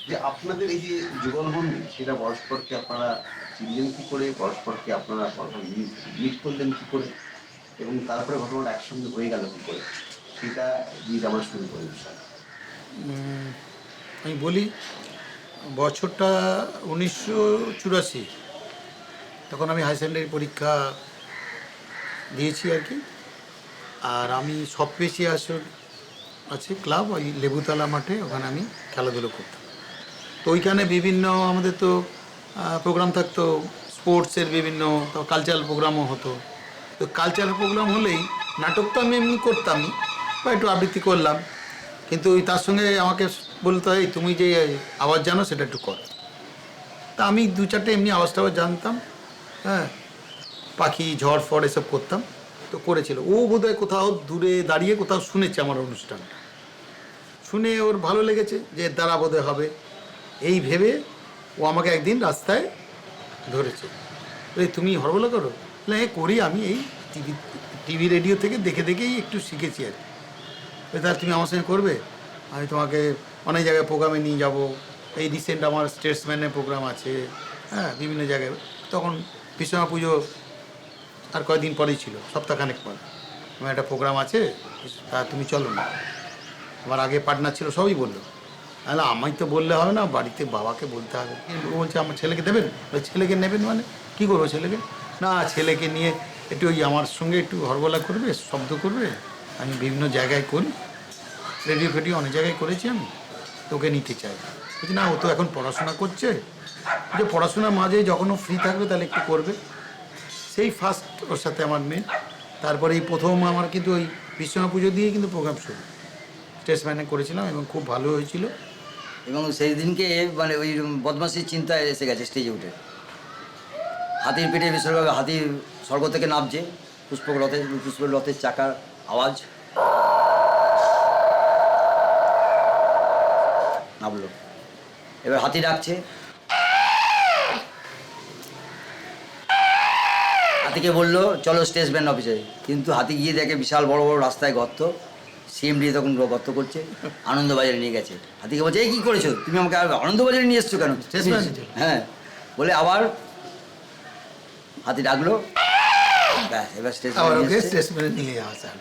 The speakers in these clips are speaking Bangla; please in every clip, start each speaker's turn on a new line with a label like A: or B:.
A: যে আপনাদের এই যে যুগলবন্দি সেটা পরস্পরকে আপনারা চিনলেন কি করে, পরস্পরকে আপনারা মিট করলেন কি করে, এবং তারপরে ঘটনাটা একসঙ্গে হয়ে গেল কি করে, সেটা দিয়ে আমরা শুরু করি বিষয়।
B: আমি বলি, বছরটা 1984, তখন আমি হাই সেকেন্ডারি পরীক্ষা দিয়েছি আর কি। আর আমি সবপেশি আসর আছে ক্লাব, ওই লেবুতলা মাঠে, ওখানে আমি খেলাধুলো করতাম। তো ওইখানে বিভিন্ন আমাদের তো প্রোগ্রাম থাকতো, স্পোর্টসের বিভিন্ন, তো কালচারাল প্রোগ্রামও হতো। তো কালচারাল প্রোগ্রাম হলেই নাটক তো আমি এমনি করতামই, বা একটু আবৃত্তি করলাম, কিন্তু ওই তার সঙ্গে আমাকে বলতে হয়, তুমি যে আওয়াজ জানো সেটা একটু কর। তা আমি দু চারটে এমনি আওয়াজ টাওয়াজ জানতাম, হ্যাঁ, পাখি ঝড় ফড় এসব করতাম। তো করেছিল ও, বোধহয় কোথাও দূরে দাঁড়িয়ে কোথাও শুনেছে আমার অনুষ্ঠানটা, শুনে ওর ভালো লেগেছে যে এর দ্বারা বোধহয় হবে, এই ভেবে ও আমাকে একদিন রাস্তায় ধরেছে, তুমি হরবলা করো। হ্যাঁ করি, আমি এই টিভি টিভি রেডিও থেকে দেখে দেখেই একটু শিখেছি আর কি। তাহলে তুমি আমার সঙ্গে করবে, আমি তোমাকে অনেক জায়গায় প্রোগ্রামে নিয়ে যাব। এই রিসেন্ট আমার স্টেটসম্যানের প্রোগ্রাম আছে, হ্যাঁ, বিভিন্ন জায়গায়। তখন বিশ্বকর্মা পুজো আর কয়েকদিন পরেই ছিল, সপ্তাহখানেক পর। আমার একটা প্রোগ্রাম আছে, তা তুমি চলো না। আমার আগে পার্টনার ছিল, সবই বললো। তাহলে আমায় তো বললে হবে না, বাড়িতে বাবাকে বলতে হবে। ও বলছে আমার ছেলেকে দেবেন, ওই ছেলেকে নেবেন মানে কী করবো ছেলেকে? না, ছেলেকে নিয়ে একটু ওই আমার সঙ্গে একটু হরবলা করবে, শব্দ করবে। আমি বিভিন্ন জায়গায় করি, রেডিও ফেডিও অনেক জায়গায় করেছি আমি, তোকে নিতে চাই। বলছি না, ও তো এখন পড়াশোনা করছে, যে পড়াশোনার মাঝে যখন ও ফ্রি থাকবে তাহলে একটু করবে। সেই ফার্স্ট ওর সাথে আমার মেয়ে। তারপরে এই প্রথম আমার কিন্তু ওই বিশ্বকর্মা পুজো দিয়ে কিন্তু প্রোগ্রাম শুরু, স্টেজম্যানে করেছিলাম এবং খুব ভালো হয়েছিল।
C: এবং সেই দিনকে মানে ওই বদমাশির চিন্তায় এসে গেছে স্টেজে উঠে। হাতির পেটে বেশিরভাগ হাতি স্বর্গ থেকে নামছে, পুষ্পক রথের চাকার আওয়াজ নামলো। এবার হাতি ডাকছে, হাতিকে বললো চলো স্টেজ ব্যান্ড অফিসে। কিন্তু হাতি গিয়ে দেখে বিশাল বড় বড় রাস্তায় গর্ত, সিএমডি তখন গর্ত করছে, আনন্দবাজারে নিয়ে গেছে। হাতিকে বলছে এই কী করেছো তুমি, আমাকে আনন্দবাজারে নিয়ে এসছো কেন?
B: স্টেজ ম্যানেজার
C: হ্যাঁ বলে আবার হাতি ডাকলো, ব্যাস এবার স্টেজ
B: আবার ওকে স্টেজম্যানে নিয়ে আসা।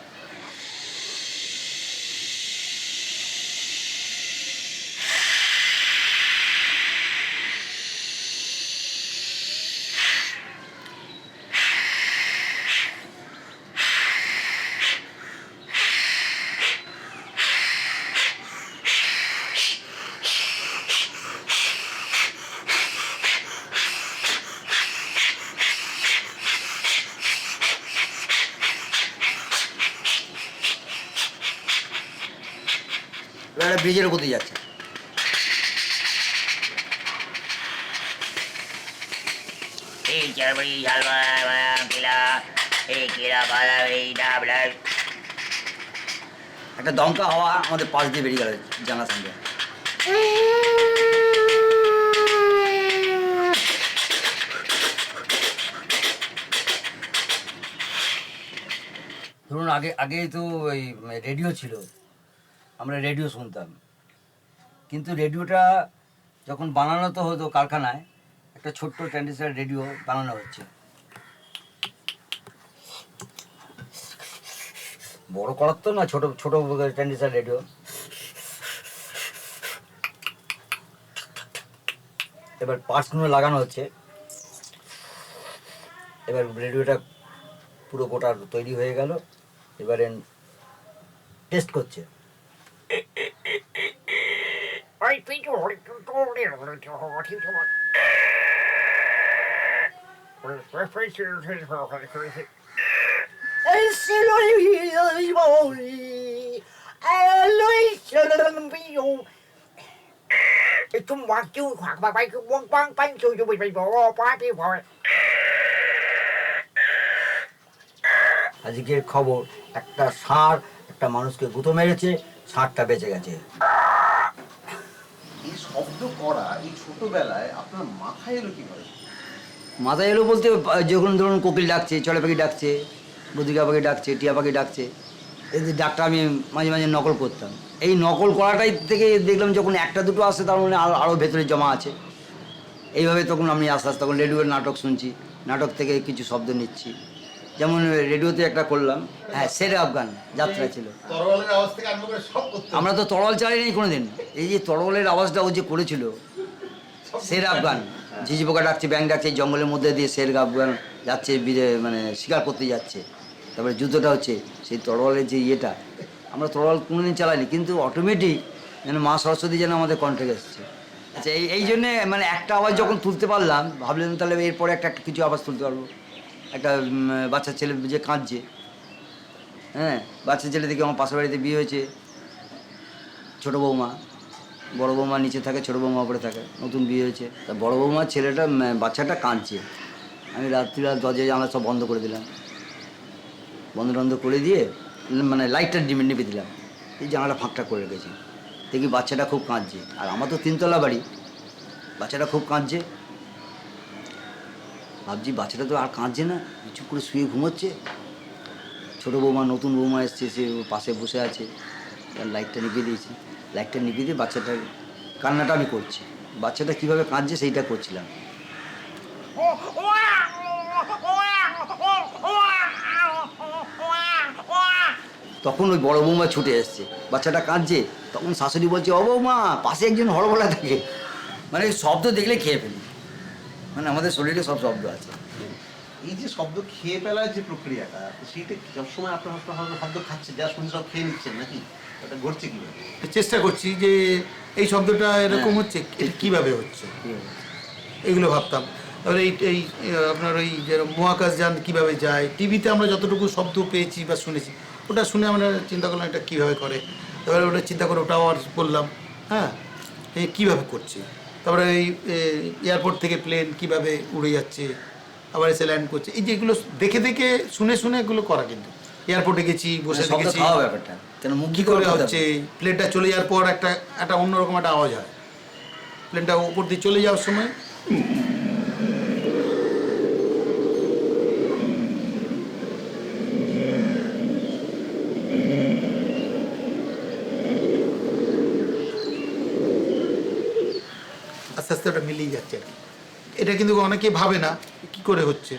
C: এবার একটা ব্রিজের উপর দিয়ে যাচ্ছে। একটা দমকা হাওয়া আমাদের পাশ দিয়ে বেরিয়ে গেল জানার সঙ্গে। ধরুন আগে আগে তো ওই রেডিও ছিল, আমরা রেডিও শুনতাম। কিন্তু রেডিওটা যখন বানানো তো হতো কারখানায়, একটা ছোট্ট ট্রান্সিস্টর রেডিও বানানো হচ্ছে, বড় করার তো না, ছোট ছোট ট্রান্সিস্টর রেডিও। এবার পার্টসগুলো লাগানো হচ্ছে, এবার রেডিওটা পুরো গোটা তৈরি হয়ে গেল। এবারে টেস্ট করছে। আজকের খবর, একটা ষাঁড় একটা মানুষকে গুঁতো মেরেছে, ষাঁড়টা বেঁচে গেছে।
A: এই শব্দ করা এই ছোটবেলায় আপনার মাথায় এলো কিভাবে?
C: মাথায় এলো বলতে, যখন ধরুন কোকিল ডাকছে, চড়াই পাখি ডাকছে, বদ্রিকা পাখি ডাকছে, টিয়া পাখি ডাকছে, এই যে ডাকটা আমি মাঝে মাঝে নকল করতাম। এই নকল করাটাই থেকে দেখলাম যখন একটা দুটো আসে তার মানে আরও ভেতরে জমা আছে। এইভাবে তখন আমি আস্তে আস্তে তখন রেডিওর নাটক শুনছি, নাটক থেকে কিছু শব্দ নিচ্ছি। যেমন রেডিওতে একটা করলাম, হ্যাঁ শের আফগান যাত্রা ছিল।
B: তরোয়ালের আওয়াজ থেকে আরম্ভ করে সব করতে
C: আমরা তো তরোয়াল চালাই নাই কোনোদিন। এই যে তরোয়ালের আওয়াজটা ও যে করেছিল, শের আফগান, ঝিঝি পোকা ডাকছে, ব্যাং ডাকছে, এই জঙ্গলের মধ্যে দিয়ে শের আফগান যাচ্ছে, মানে শিকার করতে যাচ্ছে। তারপরে যুদ্ধটা হচ্ছে, সেই তরোয়ালের যে ইয়েটা, আমরা তরোয়াল কোনোদিন চালাইনি, কিন্তু অটোমেটিক যেন মা সরস্বতী যেন আমাদের কণ্ঠে এসছে। আচ্ছা, এই জন্যে মানে একটা আওয়াজ যখন তুলতে পারলাম, ভাবলাম তাহলে এরপরে একটা কিছু আওয়াজ তুলতে পারবো। একটা বাচ্চা ছেলে যে কাঁদছে, হ্যাঁ, বাচ্চা ছেলে থেকে আমার পাশের বাড়িতে বিয়ে হয়েছে, ছোটো বৌমা, বড় বৌমা নিচে থাকে, ছোটো বৌমা উপরে থাকে, নতুন বিয়ে হয়েছে। তা বড় বৌমার ছেলেটা বাচ্চাটা কাঁদছে। আমি রাত্রিবেলা দরজা জানলা সব বন্ধ করে দিলাম, বন্ধ টন্ধ করে দিয়ে মানে লাইটটা নিভে দিলাম, এই জানালা ফাঁকটা করে রেখেছি। দেখি বাচ্চাটা খুব কাঁদছে, আর আমার তো তিনতলা বাড়ি, বাচ্চাটা খুব কাঁদছে। ভাবছি বাচ্চাটা তো আর কাঁদছে না, চুপ করে শুয়ে ঘুমোচ্ছে। ছোটো বৌমা, নতুন বৌমা এসছে, সে ওর পাশে বসে আছে, লাইটটা নিভিয়ে দিয়েছি। লাইটটা নিভিয়ে দিয়ে বাচ্চাটার কান্নাটা আমি করছি, বাচ্চাটা কীভাবে কাঁদছে সেইটা করছিলাম। তখন ওই বড় বৌমা ছুটে এসছে, বাচ্চাটা কাঁদছে, তখন শাশুড়ি বলছে, ও বৌমা, পাশে একজন হড়বড়া থাকে। মানে শব্দ দেখলে খেয়ে ফেলি, মানে আমাদের শরীরে সব শব্দ আছে।
A: এই যে শব্দ খেয়ে ফেলার যে প্রক্রিয়াটা, সেইটা সবসময় আপনার খাদ্য খাচ্ছে, যা শুনে সব খেয়ে নিচ্ছেন নাকি? ওটা ঘটছে কিভাবে?
B: চেষ্টা করছি যে এই শব্দটা এরকম হচ্ছে, এটা কীভাবে হচ্ছে, এগুলো ভাবতাম। তারপরে এই আপনার ওই যে মহাকাশযান কীভাবে যায়, টিভিতে আমরা যতটুকু শব্দ পেয়েছি বা শুনেছি, ওটা শুনে আমরা চিন্তা করলাম এটা কীভাবে করে। তারপরে ওটা চিন্তা করে ওটাও আর করলাম, হ্যাঁ, এই কীভাবে করছে। তারপরে এই এয়ারপোর্ট থেকে প্লেন কীভাবে উড়ে যাচ্ছে, আবার এসে ল্যান্ড করছে, এই যে এগুলো দেখে দেখে শুনে শুনে এগুলো করা। কিন্তু এয়ারপোর্টে গেছি, বসে দেখেছি
C: ব্যাপারটা কেন মুখ
B: কী করে হচ্ছে, প্লেনটা চলে যাওয়ার পর একটা অন্যরকম একটা আওয়াজ হয়, প্লেনটা উপর দিয়ে চলে যাওয়ার সময় আস্তে আস্তে ওটা মিলিয়ে যাচ্ছে আর কি। এটা কিন্তু অনেকে ভাবে না কী করে হচ্ছে,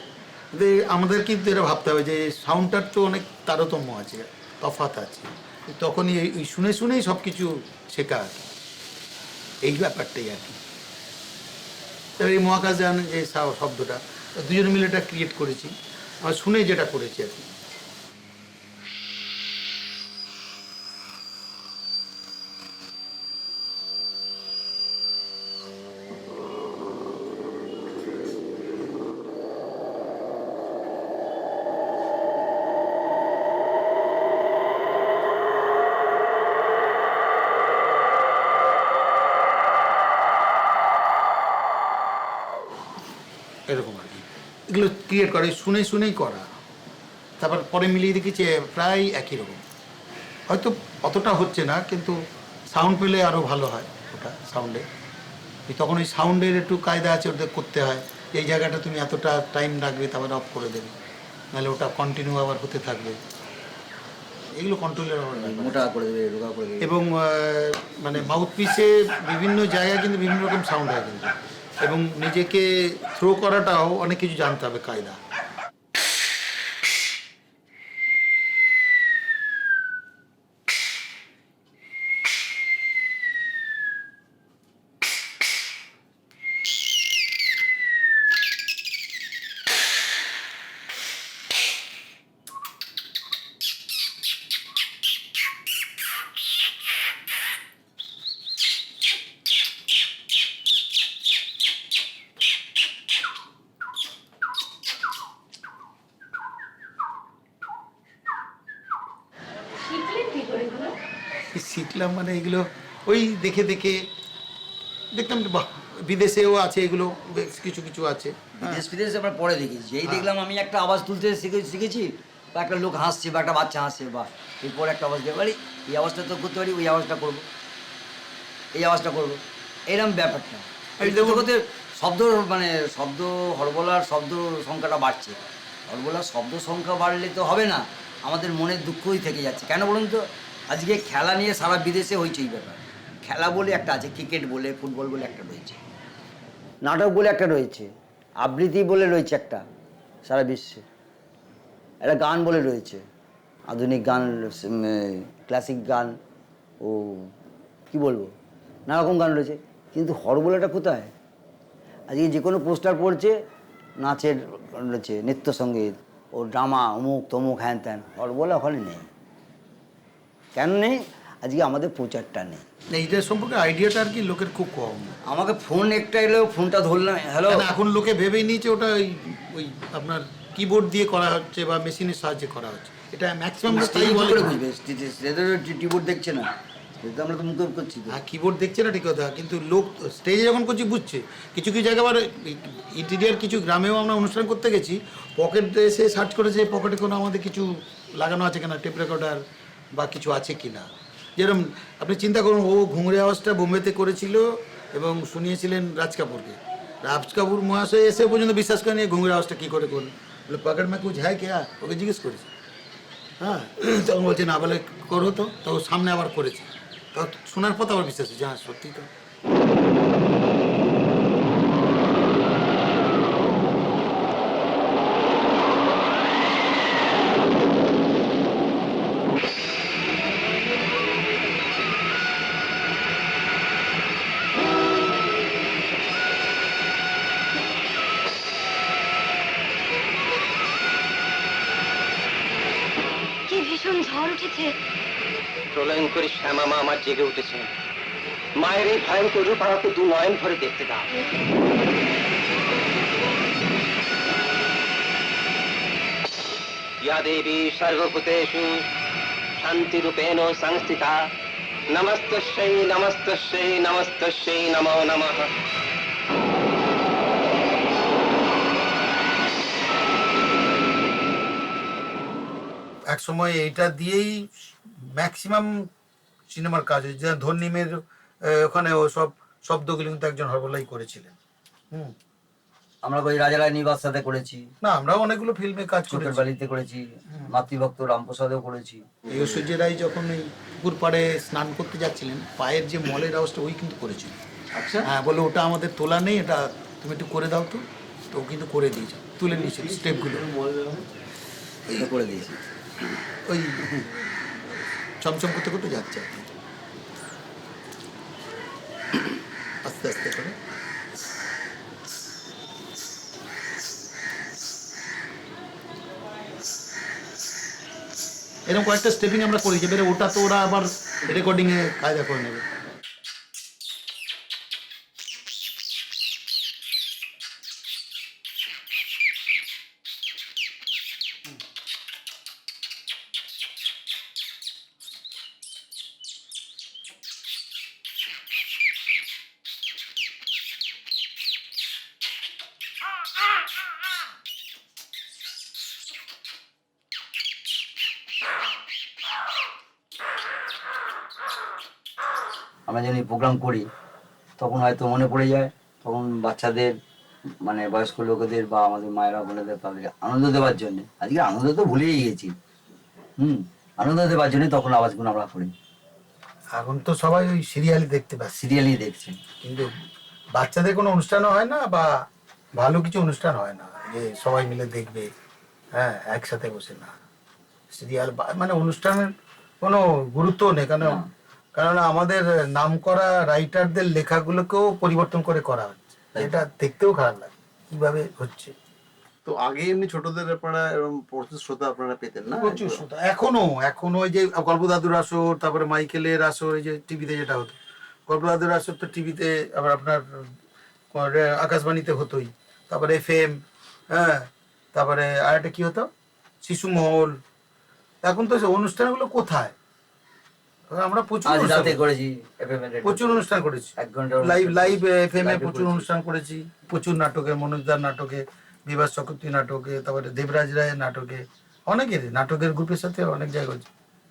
B: আমাদের কিন্তু এটা ভাবতে হবে যে সাউন্ডটার তো অনেক তারতম্য আছে, তফাৎ আছে, তখনই এই শুনে শুনেই সব কিছু শেখা আর কি, এই ব্যাপারটাই আর কি। তবে এই মহাকাশযান যে শব্দটা দুজনে মিলে এটা ক্রিয়েট করেছি, আমরা শুনেই যেটা করেছি আর কি। এরকম আর কি, এগুলো ক্রিয়েট করে শুনে শুনেই করা। তারপর পরে মিলিয়ে দেখেছি প্রায় একই রকম, হয়তো অতটা হচ্ছে না, কিন্তু সাউন্ড পেলে আরও ভালো হয় ওটা সাউন্ডে। তখন ওই সাউন্ডের একটু কায়দা আছে, ওটা করতে হয়, এই জায়গাটা তুমি এতটা টাইম রাখবে, তারপরে অফ করে দেবে, নাহলে ওটা কন্টিনিউ আবার হতে থাকবে, এগুলো কন্ট্রোলের
C: মোটা করে দেবে, রোগা করে দেবে।
B: এবং মানে মাউথপিসে বিভিন্ন জায়গায় কিন্তু বিভিন্ন রকম সাউন্ড হয় কিন্তু, এবং নিজেকে থ্রো করাটাও অনেক কিছু জানতে হবে কায়দা। শিখলাম মানে এগুলো ওই দেখে দেখে দেখলাম যে বাহ, বিদেশেও আছে এগুলো, বেশ কিছু কিছু আছে।
C: বিদেশ আমরা পরে দেখেছি, এই দেখলাম আমি একটা আওয়াজ তুলতে শিখেছি, বা একটা লোক হাসছে বা একটা বাচ্চা হাসছে, বা এরপর একটা আওয়াজ দিতে পারি, এই আওয়াজটা তো করতে পারি, ওই আওয়াজটা করবো, এই আওয়াজটা করবো, এরকম ব্যাপারটা। এই করতে শব্দ মানে শব্দ হরবলার শব্দ সংখ্যাটা বাড়ছে, হরবলার শব্দ সংখ্যা বাড়লে তো হবে না, আমাদের মনের দুঃখই থেকে যাচ্ছে। কেন বলুন তো? আজকে খেলা নিয়ে সারা বিদেশে হয়েছে এই ব্যাপার। খেলা বলে একটা আছে, ক্রিকেট বলে, ফুটবল বলে একটা রয়েছে, নাটক বলে একটা রয়েছে, আবৃত্তি বলে রয়েছে একটা সারা বিশ্বে, একটা গান বলে রয়েছে, আধুনিক গান, ক্লাসিক গান, ও কি বলবো, নানা রকম গান রয়েছে। কিন্তু হরবোলাটা কোথায়? আজকে যে কোনো পোস্টার পড়ছে, নাচের রয়েছে, নৃত্য সঙ্গীত, ও ড্রামা, অমুক তমুক, হ্যান ত্যান, হরবোলা ওখানে নেই। কেন নেই? আজকে আমাদের প্রচারটা নেই।
B: এইটার সম্পর্কে আইডিয়াটা আর কি লোকের খুব কম।
C: আমাকে ফোন একটা এলেও ফোনটা ধরলাম, হ্যালো।
B: এখন লোকে ভেবেই নিয়েছে ওটা ওই ওই আপনার কিবোর্ড দিয়ে করা হচ্ছে বা মেশিনের সাহায্যে করা হচ্ছে। এটা ম্যাক্সিমাম তাই বলে।
C: টিবোর্ড দেখছে না, সেটা আমরা তো মুখে করছি তো।
B: হ্যাঁ, কিবোর্ড দেখছে না ঠিক কথা, কিন্তু লোক স্টেজে যখন করছি বুঝছে। কিছু কিছু জায়গায় আবার ইন্টিরিয়ার কিছু গ্রামেও আমরা অনুষ্ঠান করতে গেছি, পকেটে এসে সার্চ করেছে পকেটে কোনো আমাদের কিছু লাগানো আছে কিনা, টেপ রেকর্ডার বা কিছু আছে কিনা। যেরকম আপনি চিন্তা করুন, ও ঘুঙরে আওয়াজটা বোম্বেতে করেছিল এবং শুনিয়েছিলেন রাজ কাপুরকে। রাজ কাপুর মহাশয় এসে পর্যন্ত বিশ্বাস করেনি ঘুঙরে আওয়াজটা কী করে করলো। বলে পকেট মে কুছ হ্যাঁ কে, ওকে জিজ্ঞেস করেছে। হ্যাঁ, তখন বলছে না, বলে করো তো ও সামনে আবার করেছে। তো শোনার পর তো আবার বিশ্বাস হচ্ছে, হ্যাঁ সত্যি তো।
D: কি ভীষণ ঝড় উঠেছে।
E: প্রলয়ঙ্করী শ্যামা মা আমার জেগে উঠেছে। মায়ের এই ভয়ঙ্কর রূপ আমাকে দু নয়ন ভরে দেখতে দাও। ইয়া দেবী সর্বভূতেষু শান্তিরূপেণ সংস্থিতা, নমস্তস্যৈ নমস্তস্যৈ নমস্তস্যৈ নমো নমঃ।
B: এক সময় এইটা দিয়েই ম্যাক্সিমাম সিনেমার কাজ হয়েছে। যেমন ধর্নিমের ওখানে ও সব শব্দগুলো কিন্তু একজন হরবলাই করেছিলেন। হুম,
C: আমরা ওই রাজা রানী বাদশাতে করেছি,
B: না আমরাও অনেকগুলো ফিল্মে কাজ
C: চোখের
B: করেছি।
C: বাড়িতে করেছি, মাতৃভক্ত রামপ্রসাদেও করেছি।
B: এই ঐশ্বর্য রায় যখন ওই পুকুর পাড়ে স্নান করতে যাচ্ছিলেন, পায়ের যে মলের আওয়াজটা ওই কিন্তু করেছিল।
A: আচ্ছা,
B: হ্যাঁ, বলে ওটা আমাদের তোলা নেই, এটা তুমি একটু করে দাও তো। তো ও কিন্তু করে দিয়েছে, তুলে নিয়েছিল স্টেপগুলো।
C: এটা করে দিয়েছি।
B: ওই চমচম করতে করতে যাচ্ছে আর কি। আস্তে আস্তে করে। এরকম কয়েকটা স্টেপিং আমরা করেছি, এবারে ওটা তো ওরা আবার রেকর্ডিংয়ে কায়দা করে নেবে।
C: আমরা যখন এই প্রোগ্রাম করি তখন হয়তো মনে পড়ে যায়, তখন বাচ্চাদের মানে বয়স্ক লোকেদের বা আমাদের মায়েরা বোনেদের তাদেরকে আনন্দ দেওয়ার জন্য, আজকে আনন্দ তো ভুলেই গেছি, আনন্দ দেওয়ার জন্য তখন আওয়াজগুলো আমরা করি।
B: এখন তো সবাই ওই সিরিয়ালই দেখতে পাচ্ছে,
C: সিরিয়ালই দেখছে।
B: কিন্তু বাচ্চাদের কোনো অনুষ্ঠানও হয় না বা ভালো কিছু অনুষ্ঠান হয় না যে সবাই মিলে দেখবে, হ্যাঁ একসাথে বসে না। সিরিয়াল মানে অনুষ্ঠানের কোনো গুরুত্ব নেই, কারণ আমাদের নামকরা রাইটারদের লেখাগুলোকেও পরিবর্তন করে করা হচ্ছে। এটা দেখতেও খারাপ লাগে কিভাবে হচ্ছে।
A: তো আগে এমনি ছোটদের আপনারা এরকম প্রচুর শ্রোতা আপনারা পেতেন না?
B: প্রচুর শ্রোতা। এখনো ওই যে গল্পদাদুর আসর, তারপরে মাইকেলের আসর, এই যে টিভিতে যেটা হতো, গল্পদাদুর আসর তো টিভিতে, আবার আপনার আকাশবাণীতে হতোই, তারপরে FM, হ্যাঁ, তারপরে আর একটা কি হতো, শিশু মহল। এখন তো অনুষ্ঠানগুলো কোথায়? আমরা প্রচুর অনুষ্ঠান করেছি, লাইভ FM এ প্রচুর অনুষ্ঠান করেছি, প্রচুর নাটকে, মনোজদার নাটকে, বিভাস চক্রবর্তী নাটকে, তারপরে দেবরাজ রায়ের নাটকে, অনেকের নাটকের গ্রুপের সাথে অনেক জায়গায়,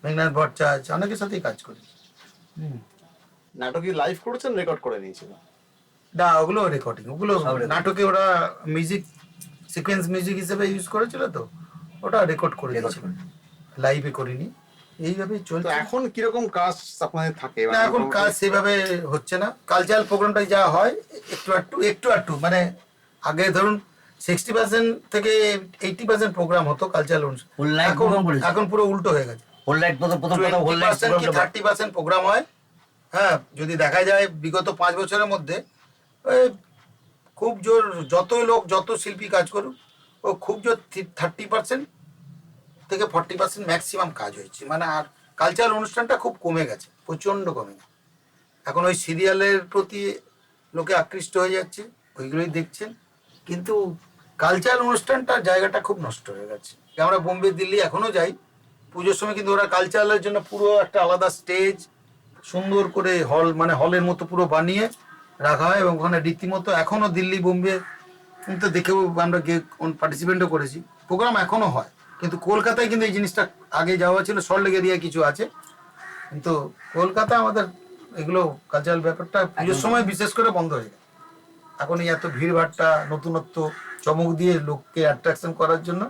B: মেঘনাথ ভট্টাচার্য, অনেকের সাথেই কাজ করেছি।
A: নাটকে লাইভ করেছেন, রেকর্ড করে নিয়েছিল?
B: না, ওগুলো রেকর্ডিং, ওগুলো নাটকে ওরা মিউজিক সিকোয়েন্স মিউজিক হিসেবে ইউজ করেছিল, তো ওটা রেকর্ড করে দিয়েছিল লাইভে করিনি, এইভাবেই
F: তো
B: চলছে।
F: এখন কিরকম কাজ আপনাদের থাকে?
B: না, এখন কাজ সেভাবে হচ্ছে না। কালচারাল প্রোগ্রামটাই যা হয় একটু একটু মানে আগে ধরুন 60% থেকে 80% প্রোগ্রাম হতো কালচারাল অনুষ্ঠান,
C: Whole night program করেছে।
B: এখন পুরো উল্টো হয়ে গেছে।
C: হোল নাইট প্রথম কথা হোল নাইট
B: 20% কি 30% প্রোগ্রাম হয়। হ্যাঁ, যদি দেখা যায় বিগত 5 বছরের মধ্যে ওই খুব জোর যত শিল্পী কাজ করুক, ও খুব জোর 30% থেকে 40% ম্যাক্সিমাম কাজ হয়েছে। মানে আর কালচারাল অনুষ্ঠানটা খুব কমে গেছে, প্রচণ্ড কমে গেছে। এখন ওই সিরিয়ালের প্রতি লোকে আকৃষ্ট হয়ে যাচ্ছে, ওইগুলোই দেখছেন, কিন্তু কালচারাল অনুষ্ঠানটার জায়গাটা খুব নষ্ট হয়ে গেছে। আমরা বোম্বে, দিল্লি এখনও যাই পুজোর সময়, কিন্তু ওরা কালচারালের জন্য পুরো একটা আলাদা স্টেজ সুন্দর করে মানে হলের মতো পুরো বানিয়ে রাখা হয়, এবং ওখানে রীতিমতো এখনও দিল্লি, বোম্বে তো দেখেও আমরা গিয়ে পার্টিসিপেন্টও করেছি, প্রোগ্রাম এখনও হয়। কিন্তু কলকাতায় কিন্তু এই জিনিসটা আগে যাওয়া ছিল, সল্টলেক এরিয়ায় কিছু আছে, কিন্তু কলকাতা আমাদের এগুলো কালচারাল ব্যাপারটা পুজোর সময় বিশেষ করে বন্ধ হয়ে যায়। এখন এই এত ভিড়ভাড়টা, নতুনত্ব, চমক দিয়ে লোককে অ্যাট্রাকশন করার জন্য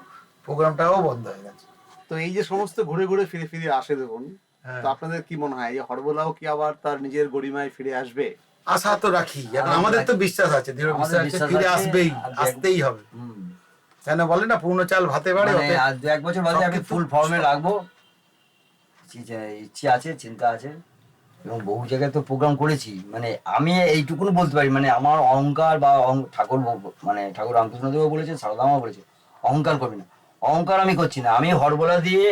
B: প্রোগ্রামটাও বন্ধ হয়ে গেছে।
F: তো এই যে সমস্ত ঘুরে ঘুরে ফিরে ফিরে আসে দেখুন,
B: হ্যাঁ।
F: তো আপনাদের কি মনে হয় এই হরবোলাও কি আবার তার নিজের গরিমায় ফিরে আসবে?
B: আশা তো রাখি, এখন আমাদের তো বিশ্বাস আছে, দৃঢ় বিশ্বাস আছে, ফিরে আসবেই, আসতেই হবে। কেন বলে না, পূর্ণ চাল ভাতে বাড়ে।
C: মানে আর 2-1 বছর বাদে আমি ফুল ফর্মে রাখবো, ইচ্ছে আছে, চিন্তা আছে, এবং বহু জায়গায় তো প্রোগ্রাম করেছি। মানে আমি এইটুকুনি বলতে পারি, মানে আমার অহংকার বা ঠাকুর মানে ঠাকুর রামকৃষ্ণদেবও বলেছে, সারদামাও বলেছে, অহংকার করবি না। অহংকার আমি করছি না। আমি হরবোলা দিয়ে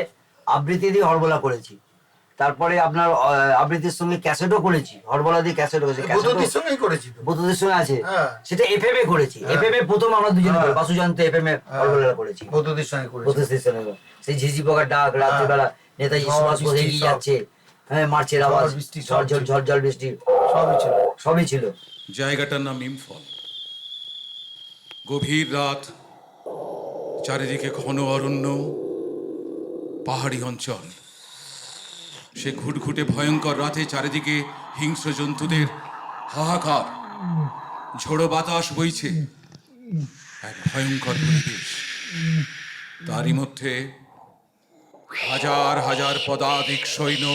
C: আবৃত্তি দিয়ে হরবোলা করেছি, তারপরে আপনার আবৃত্তির সঙ্গে ক্যাসেটও করেছি, হরবোলা দিয়ে ক্যাসেট করেছি,
B: বৌদ্ধদের সঙ্গেই করেছি তো।
C: বৌদ্ধদের সঙ্গে আছে,
B: হ্যাঁ।
C: সেটা এফএম এ করেছি। এফএম এ প্রথম আমরা দুজনে করি, বাসুজান্ত এফএম এ হরবোলা করেছি,
B: বৌদ্ধদের সঙ্গে করেছি।
C: বৌদ্ধদের সঙ্গে। সেই ঝিঝি পোকার ডাক রাত্রিবেলা, নেতাজি
B: ঝড়,
C: সুভাষ বোস
B: বৃষ্টি,
C: এগিয়ে
B: সব।
C: যাচ্ছে, হ্যাঁ, মার্চের
B: ঝড়,
C: আওয়াজ,
B: বৃষ্টি, সব
C: ঝড় বৃষ্টি,
B: সবই ছিল।
C: সবই ছিল।
G: জায়গাটার নাম ইম্ফল। গভীর রাত, চারিদিকে ঘন অরণ্য, পাহাড়ি অঞ্চল। সে ঘুটঘুটে ভয়ঙ্কর রাতে চারিদিকে হিংস্র জন্তুদের হাহাকার, ঝোড়ো বাতাস বইছে, এক ভয়ঙ্কর পরিবেশ। তারই মধ্যে হাজার হাজার পদাতিক সৈন্য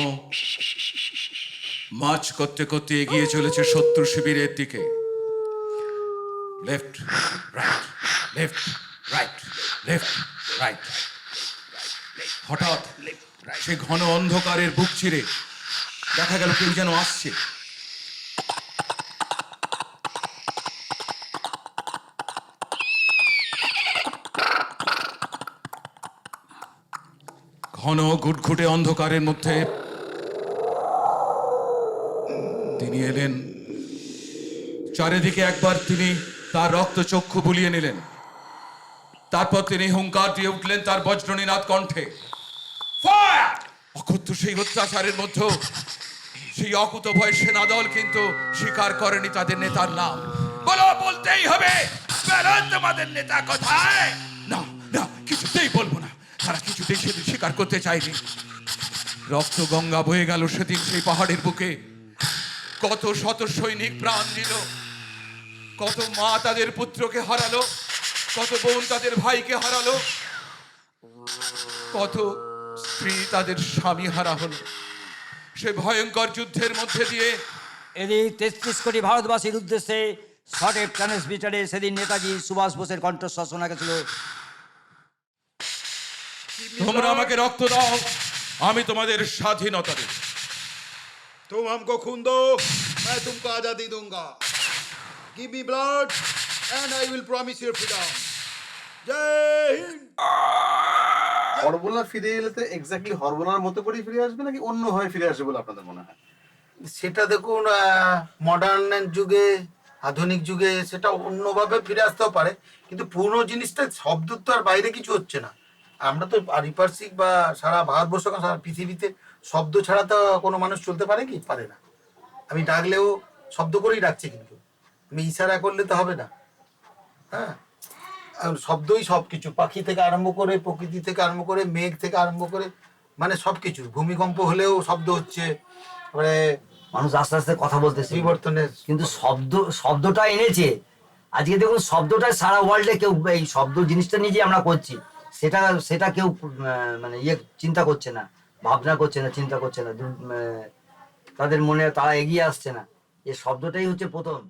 G: মার্চ করতে করতে এগিয়ে চলেছে শত্রু শিবিরের দিকে। Left right, left right, left right. হঠাৎ সে ঘন অন্ধকারের বুক চিরে দেখা গেল কেউ যেন আসছে। ঘন ঘুটঘুটে অন্ধকারের মধ্যে তিনি এলেন। চারিদিকে একবার তিনি তার রক্ত চক্ষু বুলিয়ে নিলেন, তারপর তিনি হুঙ্কার দিয়ে উঠলেন তার বজ্রনীনাদ কণ্ঠে, ফায়ার! অকথ্য সেই অত্যাচারের মধ্যে সেই অকুত ভয় সেনাদল কিন্তু স্বীকার করেনি তাদের নেতার নাম। বলতেই হবে, তোমাদের নেতা কোথায়? না না, কিছুতেই বলবো না। তারা কিছুতেই সেদিন স্বীকার করতে চায়নি। রক্ত গঙ্গা বয়ে গেল সেদিন সেই পাহাড়ের বুকে। কত শত সৈনিক প্রাণ দিল, কত মা তাদের পুত্রকে হারালো, কত বোন তাদের ভাইকে হারালো, কত স্ত্রী তাদের স্বামী হারা হলো। সে ভয়ঙ্কর যুদ্ধের মধ্যে দিয়ে
C: এদিন 33 কোটি ভারতবাসীর উদ্দেশ্যে শর্ট ট্রান্সমিটারে সেদিন নেতাজি সুভাষ বোসের কণ্ঠস্বর শোনা গেছিল,
G: তোমরা আমাকে রক্ত দাও, আমি তোমাদের স্বাধীনতা দেব।
H: तुम हमको खून दो, मैं तुमको आजादी दूंगा। Give me blood and I will promise your freedom. জয় হিন্দ।
F: হরবোলা ফিরে এলে তো এক্স্যাক্টলি হরবোলার মতো করেই ফিরে আসবে, নাকি অন্য হয় ফিরে আসবে বলে আপনাদের মনে হয়?
B: সেটা দেখুন, মডার্ন যুগে, আধুনিক যুগে সেটা অন্যভাবে ফিরে আসতেও পারে, কিন্তু পুরনো জিনিসটা শব্দ তো আর বাইরে কিছু হচ্ছে না। আমরা তো পারিপার্শ্বিক বা সারা ভারতবর্ষ, সারা পৃথিবীতে শব্দ ছাড়া তো কোনো মানুষ চলতে পারে কি? পারে না। আমি ডাকলেও শব্দ করেই ডাকছি, কিন্তু আমি ইশারা করলে তো হবে না। হ্যাঁ, শব্দই সব কিছু, পাখি থেকে আরম্ভ করে, প্রকৃতি থেকে আরম্ভ করে, মেঘ থেকে আরম্ভ করে, মানে সব কিছু। ভূমিকম্প হলেও শব্দ হচ্ছে, মানে
C: মানুষ আস্তে আস্তে কথা বলতেছে,
B: পরিবর্তনের।
C: কিন্তু শব্দটা এনেছে। আজকে দেখুন, শব্দটা সারা ওয়ার্ল্ডে কেউ এই শব্দ জিনিসটা নিয়ে যে আমরা করছি, সেটা সেটা কেউ মানে ইয়ে চিন্তা করছে না, ভাবনা করছে না, চিন্তা করছে না, তাদের মনে তারা এগিয়ে আসছে না। এই শব্দটাই হচ্ছে প্রথম।